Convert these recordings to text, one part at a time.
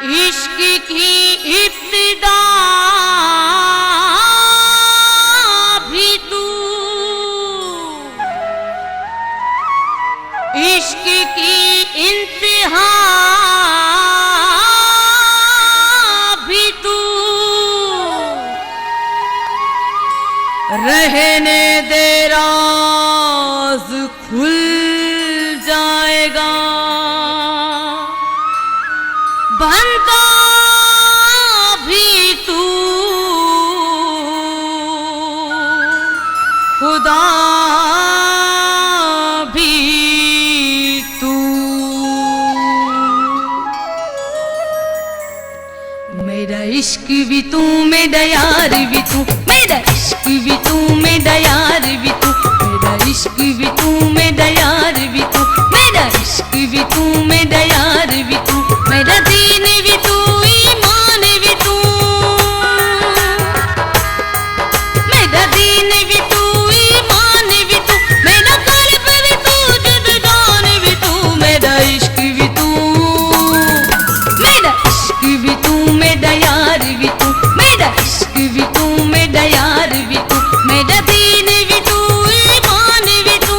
इश्क की इब्तिदा भी तू, इश्क की इंतहा भी तू, रहने दे राज खुल जाएगा, बनता भी तू खुदा भी तू। मेरा इश्क भी तू, मेरा यार भी तू, मेरा इश्क भी तू, मेरा यार भी तू, मेरा इश्क भी तू, मेरा यार भी तू, मेरा इश्क भी तू, मेरा यार भी तू, मेरा दीन भी तू, ईमान भी तू, मेरा दीन भी तू, ईमान भी तू, मेरा कल्ब भी तू, जिंदगान भी तू, मेरा इश्क भी तू, मेरा इश्क भी तू, मेरा यार भी तू, मेरा इश्क भी तू, मेरा यार भी तू, मेरा दीन भी तू, ईमान भी तू,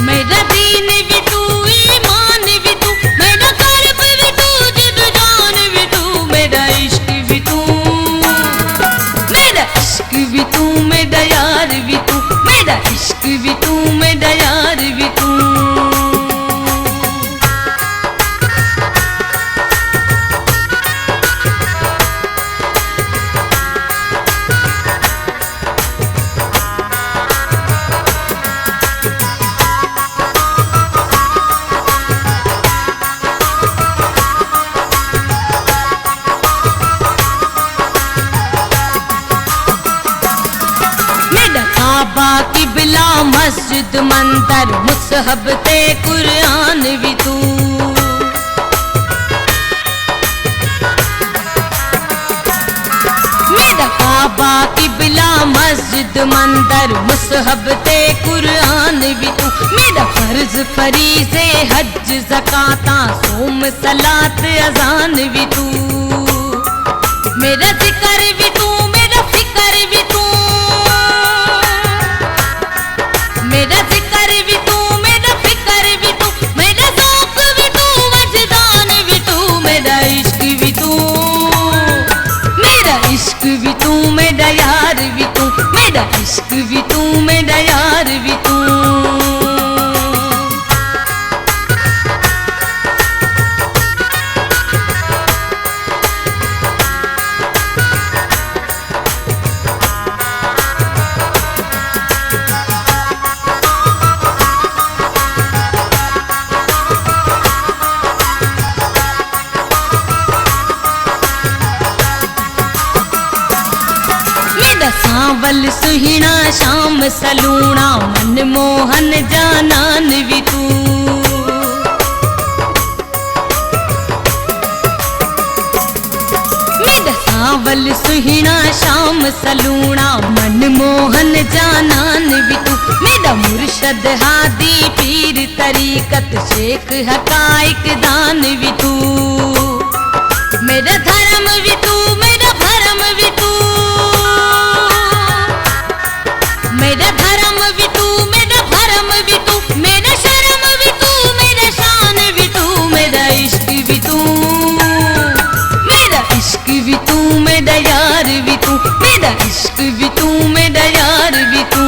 मेरा दीन भी तू, ईमान भी तू, मेरा कल्ब भी तू, जिंदगान भी तू, मेरा इश्क भी तू, मेरा इश्क भी तू, मेरा यार भी तू, मेरा इश्क भी तू, मेरा यार भी तू। काबा किबला मस्जिद मंदिर मुसहब ते कुरान भी तू, मेरा काबा किबला मस्जिद मंदिर मुसहब ते कुरान भी तू, मेरा फर्ज फरीज़े हज ज़काता सोम सलात अज़ान भी तू, मेरा जिक्र भी तू, मेरा फिक्र भी तू, मेरा जिक्र भी तू, मेरा फिक्र भी तू, मेरा ज़ौक़ भी तू, वजदान भी तू, मेरा इश्क भी तू, मेरा इश्क भी तू, मेरा यार भी तू, मेरा इश्क भी तू, मेरा यार भी तू। सांवल सुहिणा शाम सलूणा मन मोहन जानान भी तू, मेरा सांवल सुहिणा शाम सलूणा मन मोहन जानान भी तू, मेरा मुर्शद हादी पीर तरीकत शेख हकाइक दान भी तू, मेरा धर्म भी तू, मेरा भरम भी तू, मेरा धर्म भी तू, मेरा भरम भी तू, मेरा शर्म भी तू, मेरा शान भी तू, मेरा इश्क भी तू, मेरा इश्क भी तू, मेरा यार भी तू, मेरा इश्क भी तू, मेरा यार भी तू।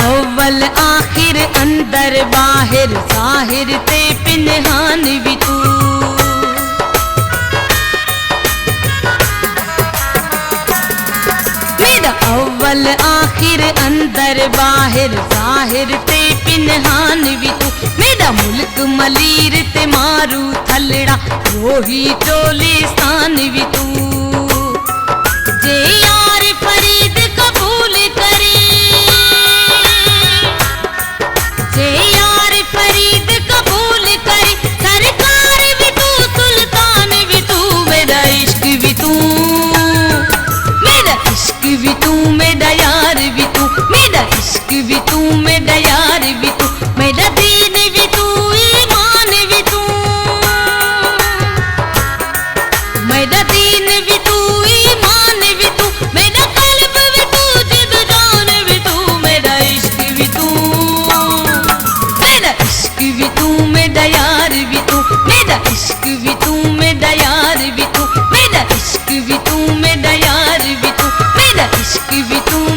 अव्वल आखिर अंदर बाहिर जाहिर ते पिनहान भी तू, मेरा अव्वल आखिर अंदर बाहिर जाहिर ते पिनहान भी तू, मेरा मुल्क मलीर ते मारू थलड़ा रोही चोलिस्तान भी तू, जे यार फरीद कबूल करे, जे यार फरीद कबूल करे, सरकार भी तू सुल्तान भी तू, मेरा इश्क भी तू, मेरा इश्क भी तू, मेरा यार भी तू, मेरा इश्क भी तू, मेरा यार भी तू, मेरा दीन भी तू, ईमान भी तू, मेरा दीन भी तू, ईमान भी तू, मेरा कल्ब भी तू, जिद जान भी तू, मेरा इश्क भी तू, मेरा इश्क भी तू, मेरा यार भी तू, मेरा इश्क भी तू, मेरा यार भी तू, मेरा इश्क भी तू, मेरा यार भी तू, मेरा इश्क भी तू।